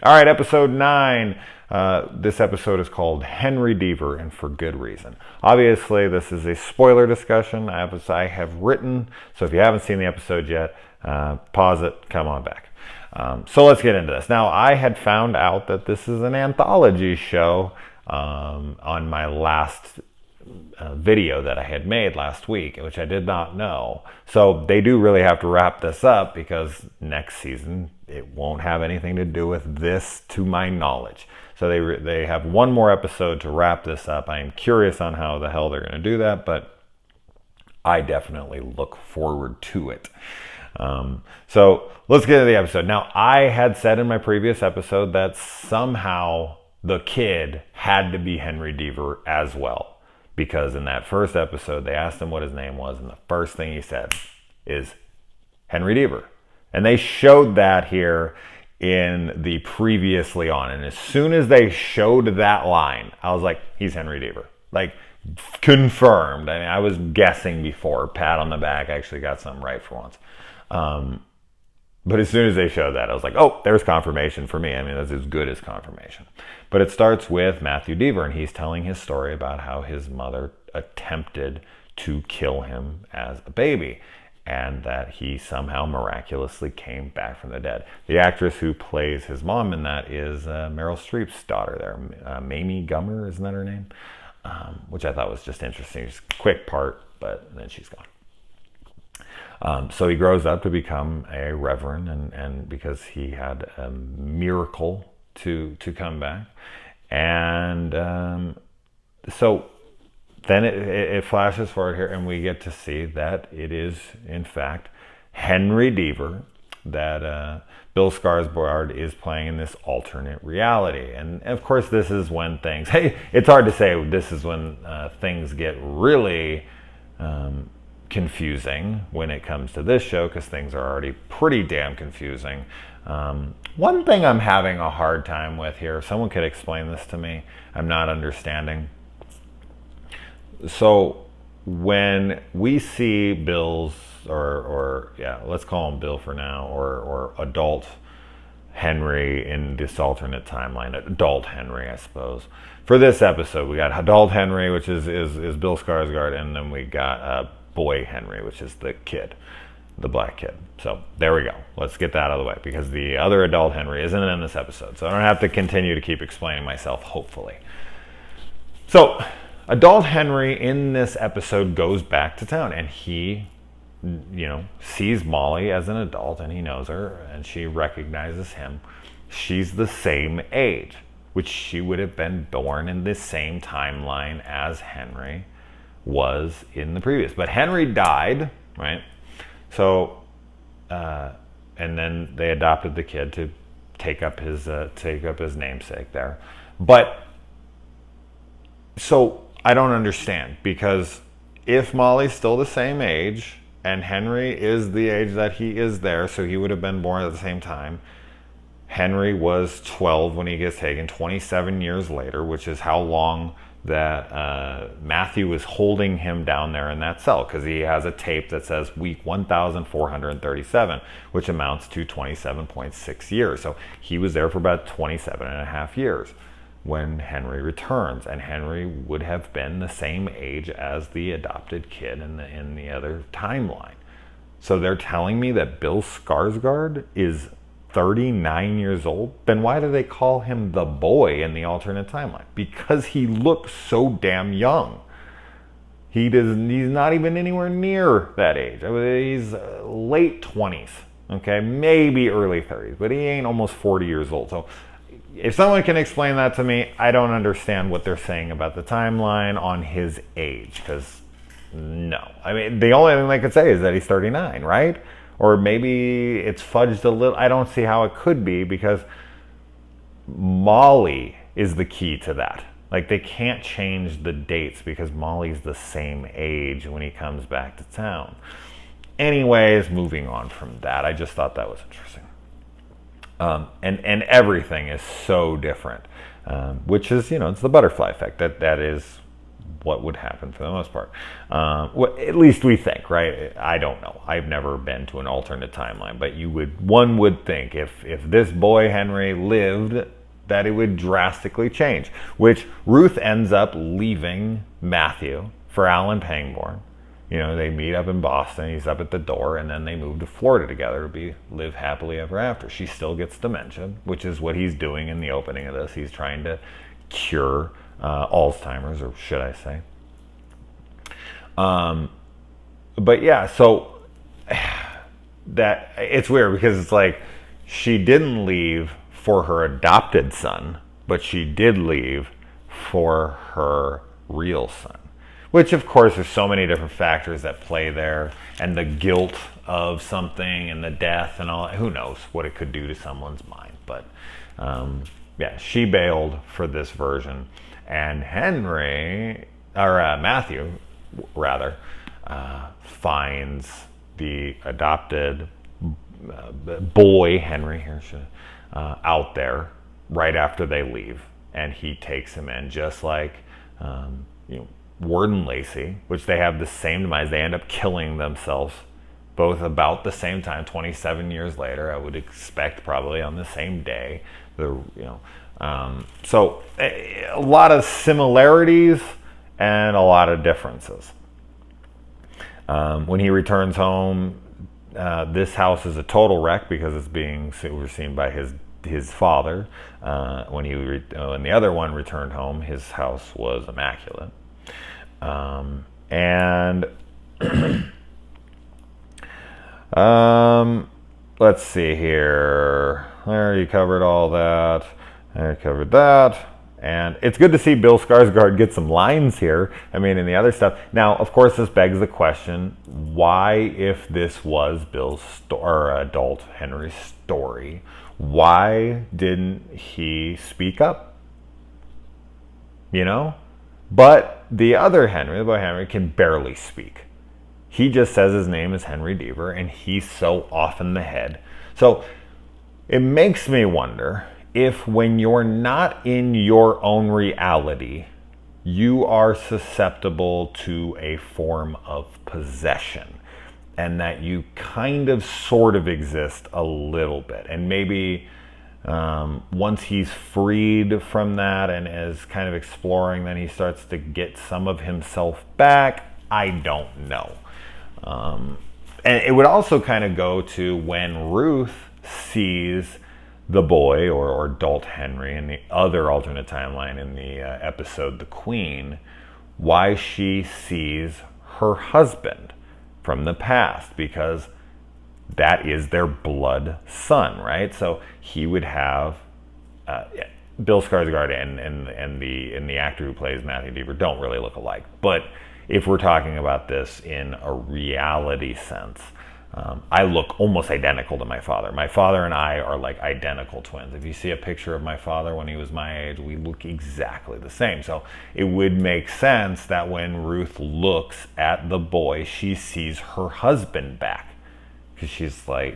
All right, episode 9. This episode is called Henry Deaver, and for good reason. Obviously, this is a spoiler discussion as I have written, so if you haven't seen the episode yet, pause it, come on back. So let's get into this. Now, I had found out that this is an anthology show on my last video that I had made last week, which I did not know. So they do really have to wrap this up because next season it won't have anything to do with this, to my knowledge. So they have one more episode to wrap this up. I am curious on how the hell they're going to do that, but I definitely look forward to it. So let's get into the episode. Now, I had said in my previous episode that somehow the kid had to be Henry Deaver as well. Because in that first episode, they asked him what his name was, and the first thing he said is Henry Deaver. And they showed that here in the previously on. And as soon as they showed that line, I was like, he's Henry Deaver. Like, confirmed. I mean, I was guessing before. Pat on the back. I actually got something right for once. But as soon as they showed that, I was like, oh, there's confirmation for me. I mean, that's as good as confirmation. But it starts with Matthew Deaver, and he's telling his story about how his mother attempted to kill him as a baby, and that he somehow miraculously came back from the dead. The actress who plays his mom in that is Meryl Streep's daughter there, Mamie Gummer, isn't that her name? Which I thought was just interesting. Just a quick part, but then she's gone. So he grows up to become a reverend, and because he had a miracle to come back. And so then it flashes forward here, and we get to see that it is, in fact, Henry Deaver that Bill Skarsgård is playing in this alternate reality. And of course, this is when things, hey, it's hard to say, this is when things get really confusing when it comes to this show, because things are already pretty damn confusing. One thing I'm having a hard time with here, if someone could explain this to me, I'm not understanding. So when we see Bill's, or let's call him Bill for now, or adult Henry in this alternate timeline, adult Henry, I suppose. For this episode, we got adult Henry, which is Bill Skarsgård, and then we got boy Henry, which is the kid, the black kid. So there we go. Let's get that out of the way, because the other adult Henry isn't in this episode, so I don't have to continue to keep explaining myself, hopefully. So adult Henry in this episode goes back to town, and he, sees Molly as an adult, and he knows her, and she recognizes him. She's the same age, which she would have been born in the same timeline as Henry was in the previous. But Henry died, right? So, and then they adopted the kid to take up his namesake there. But so I don't understand, because if Molly's still the same age and Henry is the age that he is there, so he would have been born at the same time. Henry was 12 when he gets taken, 27 years later, which is how long that Matthew was holding him down there in that cell, because he has a tape that says week 1,437, which amounts to 27.6 years. So he was there for about 27 and a half years when Henry returns, and Henry would have been the same age as the adopted kid in the other timeline. So they're telling me that Bill Skarsgård is 39 years old. Then why do they call him the boy in the alternate timeline? Because he looks so damn young. He's not even anywhere near that age. I mean, he's late 20s, okay, maybe early 30s, but he ain't almost 40 years old. So if someone can explain that to me, I don't understand what they're saying about the timeline on his age, because no. I mean, the only thing they could say is that he's 39, right? Or maybe it's fudged a little. I don't see how it could be, because Molly is the key to that. Like, they can't change the dates because Molly's the same age when he comes back to town. Anyways, moving on from that, I just thought that was interesting. And everything is so different, which is, it's the butterfly effect. That is what would happen for the most part. Well, at least we think, right? I don't know. I've never been to an alternate timeline, but one would think if this boy Henry lived, that it would drastically change. Which Ruth ends up leaving Matthew for Alan Pangborn. They meet up in Boston. He's up at the door, and then they move to Florida together to live happily ever after. She still gets dementia, which is what he's doing in the opening of this. He's trying to cure Alzheimer's, or should I say. But yeah, so that it's weird because it's like she didn't leave for her adopted son, but she did leave for her real son. Which, of course, there's so many different factors that play there, and the guilt of something and the death and all. Who knows what it could do to someone's mind. But, yeah, she bailed for this version. And Matthew, rather, finds the adopted boy, Henry, out there right after they leave. And he takes him in, just like, Ward and Lacey, which they have the same demise. They end up killing themselves both about the same time, 27 years later. I would expect probably on the same day. So a lot of similarities and a lot of differences. When he returns home, this house is a total wreck because it's being overseen by his father. When the other one returned home, his house was immaculate. Let's see here. I already covered all that. I covered that. And it's good to see Bill Skarsgård get some lines here. I mean, in the other stuff. Now, of course, this begs the question, why, if this was adult Henry's story, why didn't he speak up? But the other Henry, the boy Henry, can barely speak. He just says his name is Henry Deaver, and he's so off in the head. So it makes me wonder if when you're not in your own reality, you are susceptible to a form of possession, and that you kind of sort of exist a little bit. And maybe once he's freed from that and is kind of exploring, then he starts to get some of himself back. I don't know. And it would also kind of go to when Ruth sees the boy or adult Henry in the other alternate timeline in the episode The Queen, why she sees her husband from the past, because that is their blood son, right? So he would have Bill Skarsgård and the actor who plays Matthew Deaver don't really look alike. But if we're talking about this in a reality sense, I look almost identical to my father. My father and I are like identical twins. If you see a picture of my father when he was my age, we look exactly the same. So it would make sense that when Ruth looks at the boy, she sees her husband back. Because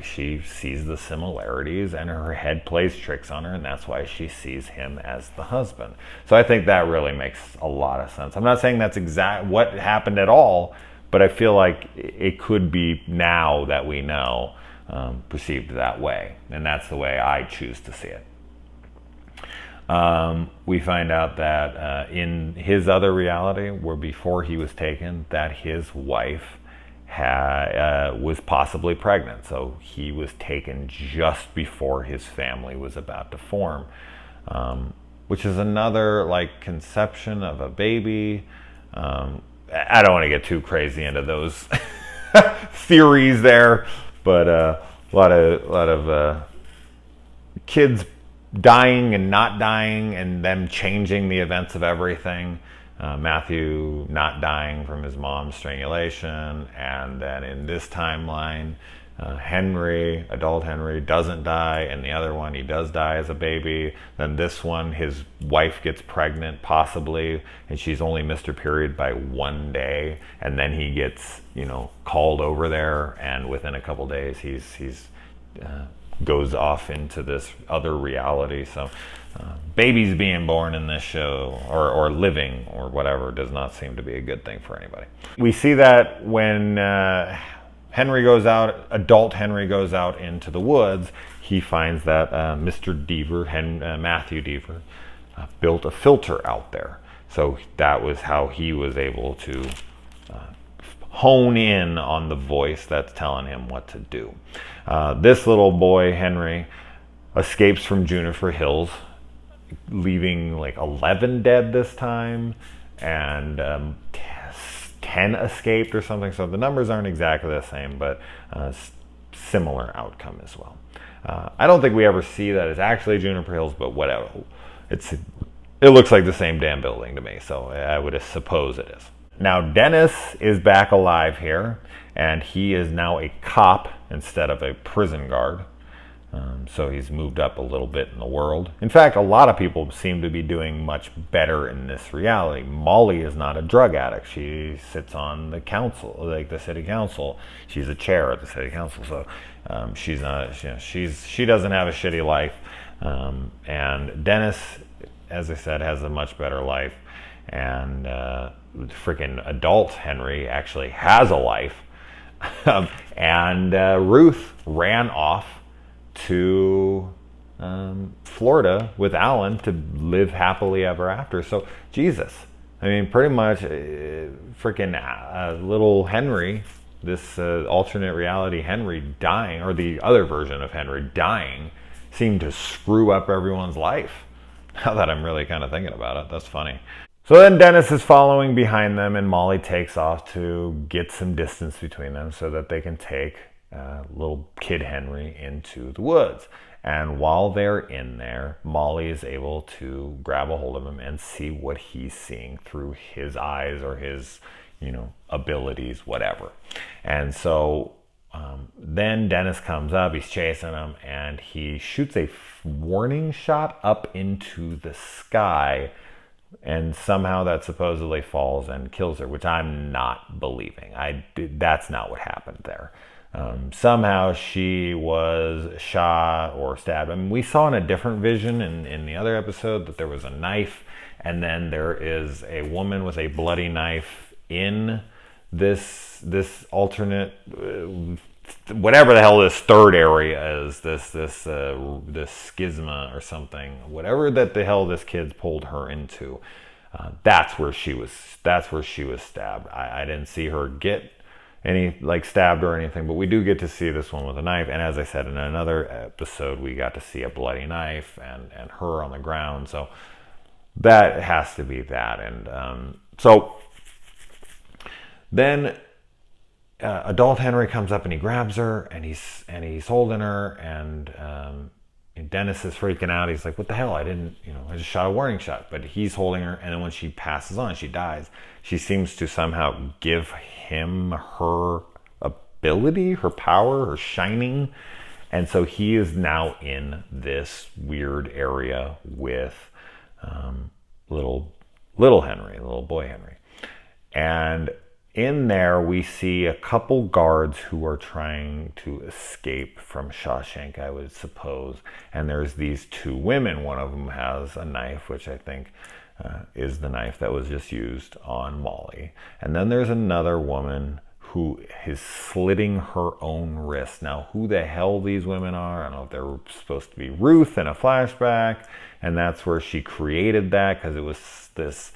she sees the similarities and her head plays tricks on her, and that's why she sees him as the husband. So I think that really makes a lot of sense. I'm not saying that's exact what happened at all, but I feel like it could be, now that we know, perceived that way. And that's the way I choose to see it. We find out that in his other reality, where before he was taken, that his wife was possibly pregnant. So he was taken just before his family was about to form, which is another conception of a baby. I don't want to get too crazy into those theories there, but a lot of kids dying and not dying, and them changing the events of everything. Matthew not dying from his mom's strangulation, and then in this timeline, adult Henry doesn't die, and the other one, he does die as a baby. Then this one, his wife gets pregnant possibly, and she's only missed her period by 1 day, and then he gets called over there, and within a couple days he's goes off into this other reality. So babies being born in this show, or living, or whatever, does not seem to be a good thing for anybody. We see that when Henry goes out, adult Henry goes out into the woods, he finds that Mr. Deaver, Matthew Deaver, built a filter out there. So that was how he was able to hone in on the voice that's telling him what to do. This little boy, Henry, escapes from Juniper Hills, leaving like 11 dead this time, and 10 escaped or something. So the numbers aren't exactly the same, but similar outcome as well. I don't think we ever see that it's actually Juniper Hills, but whatever. It looks like the same damn building to me, so I would suppose it is. Now Dennis is back alive here, and he is now a cop instead of a prison guard. So he's moved up a little bit in the world. In fact, a lot of people seem to be doing much better in this reality. Molly is not a drug addict. She sits on the council, like the city council. She's a chair at the city council, so she's not. She doesn't have a shitty life. And Dennis, as I said, has a much better life. And freaking adult Henry actually has a life. And Ruth ran off to Florida with Alan to live happily ever after. So Jesus, I mean, pretty much freaking little Henry, this alternate reality Henry dying, or the other version of Henry dying, seemed to screw up everyone's life. Now that I'm really kind of thinking about it, that's funny. So then Dennis is following behind them, and Molly takes off to get some distance between them so that they can take little kid Henry into the woods. And while they're in there, Molly is able to grab a hold of him and see what he's seeing through his eyes, or his, abilities, whatever. And so then Dennis comes up, he's chasing him, and he shoots a warning shot up into the sky, and somehow that supposedly falls and kills her, which I'm not believing. That's not what happened there. Somehow she was shot or stabbed. I mean, we saw in a different vision in the other episode that there was a knife, and then there is a woman with a bloody knife in this alternate, whatever the hell this third area is, this schisma or something, whatever that the hell this kid pulled her into. That's where she was stabbed. I didn't see her get any stabbed or anything, but we do get to see this one with a knife. And as I said in another episode, we got to see a bloody knife and her on the ground. So that has to be that. And so then adult Henry comes up and he grabs her, and he's holding her, and Dennis is freaking out. He's like, what the hell? I just shot a warning shot. But he's holding her, and then when she passes on, she dies. She seems to somehow give him her ability, her power, her shining. And so he is now in this weird area with little Henry, little boy Henry. And in there, we see a couple guards who are trying to escape from Shawshank, I would suppose. And there's these two women. One of them has a knife, which I think is the knife that was just used on Molly. And then there's another woman who is slitting her own wrist. Now, who the hell these women are, I don't know if they're supposed to be Ruth in a flashback. And that's where she created that, because it was this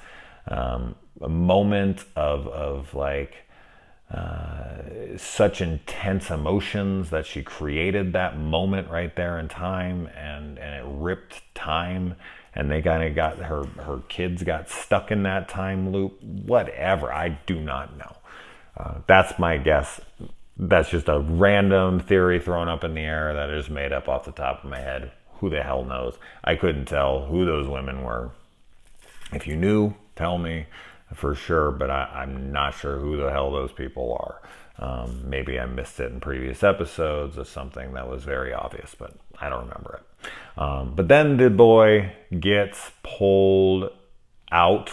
a moment of such intense emotions that she created that moment right there in time, and it ripped time, and they kind of got her kids got stuck in that time loop. Whatever, I do not know. That's my guess. That's just a random theory thrown up in the air that I just made up off the top of my head. Who the hell knows? I couldn't tell who those women were. If you knew, tell me for sure, but I'm not sure who the hell those people are. Maybe I missed it in previous episodes of something that was very obvious, but I don't remember it. But then the boy gets pulled out.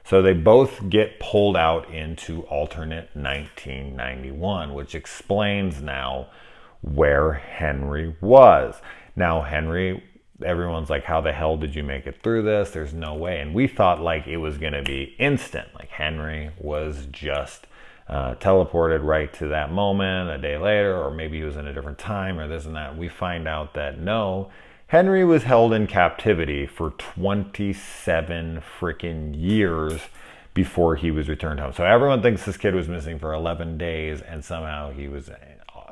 So they both get pulled out into alternate 1991, which explains now where Henry was. Now, Henry, everyone's like, how the hell did you make it through this? There's no way. And we thought like it was going to be instant. Like Henry was just teleported right to that moment a day later, or maybe he was in a different time or this and that. We find out that no, Henry was held in captivity for 27 freaking years before he was returned home. So everyone thinks this kid was missing for 11 days and somehow he was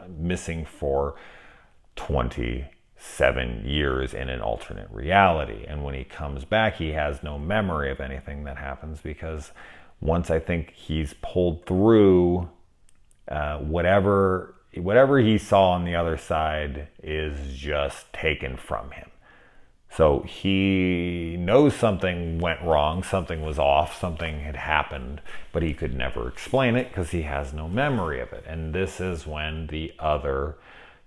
missing for 27 years in an alternate reality. And when he comes back, he has no memory of anything that happens because once I think he's pulled through, whatever he saw on the other side is just taken from him. So he knows something went wrong, something was off, something had happened, but he could never explain it because he has no memory of it. And this is when the other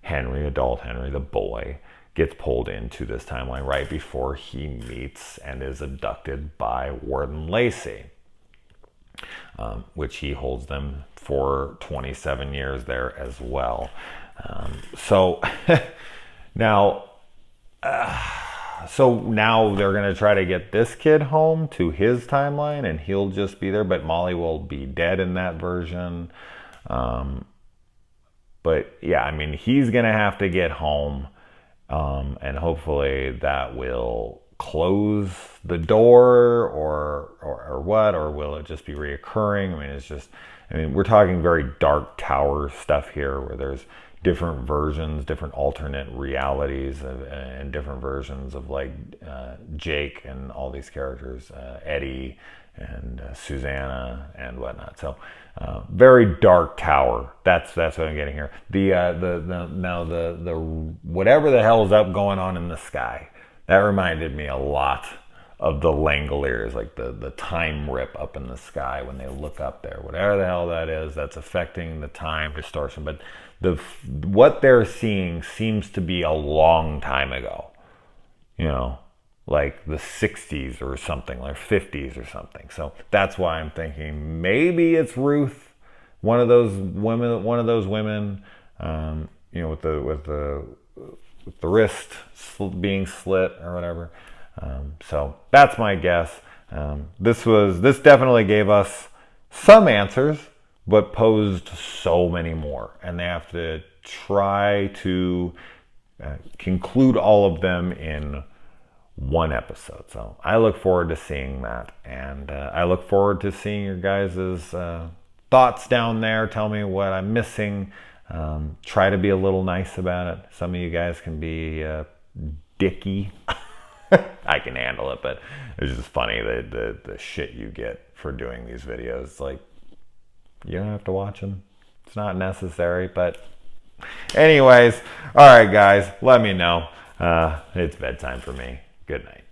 Henry, adult Henry, the boy, gets pulled into this timeline right before he meets and is abducted by Warden Lacey, which he holds them for 27 years there as well. So now they're going to try to get this kid home to his timeline and he'll just be there, but Molly will be dead in that version. But yeah, I mean, he's going to have to get home, and hopefully that will close the door or what, or will it just be reoccurring? I mean, we're talking very Dark Tower stuff here where there's different versions, different alternate realities and different versions of like Jake and all these characters, Eddie and Susanna and whatnot. So very Dark Tower. That's what I'm getting here. The whatever the hell is up going on in the sky, that reminded me a lot of the Langoliers, like the time rip up in the sky when they look up there. Whatever the hell that is, that's affecting the time distortion. But what they're seeing seems to be a long time ago. You know, like the 60s or something, like 50s or something. So that's why I'm thinking maybe it's Ruth, one of those women, you know, with the wrist being slit or whatever. So that's my guess. This definitely gave us some answers, but posed so many more, and they have to try to conclude all of them in one episode. So I look forward to seeing that, and I look forward to seeing your guys' thoughts down there. Tell me what I'm missing. Try to be a little nice about it. Some of you guys can be dicky. I can handle it, but it's just funny the shit you get for doing these videos. Like, you don't have to watch them. It's not necessary, but anyways, all right, guys, let me know. It's bedtime for me. Good night.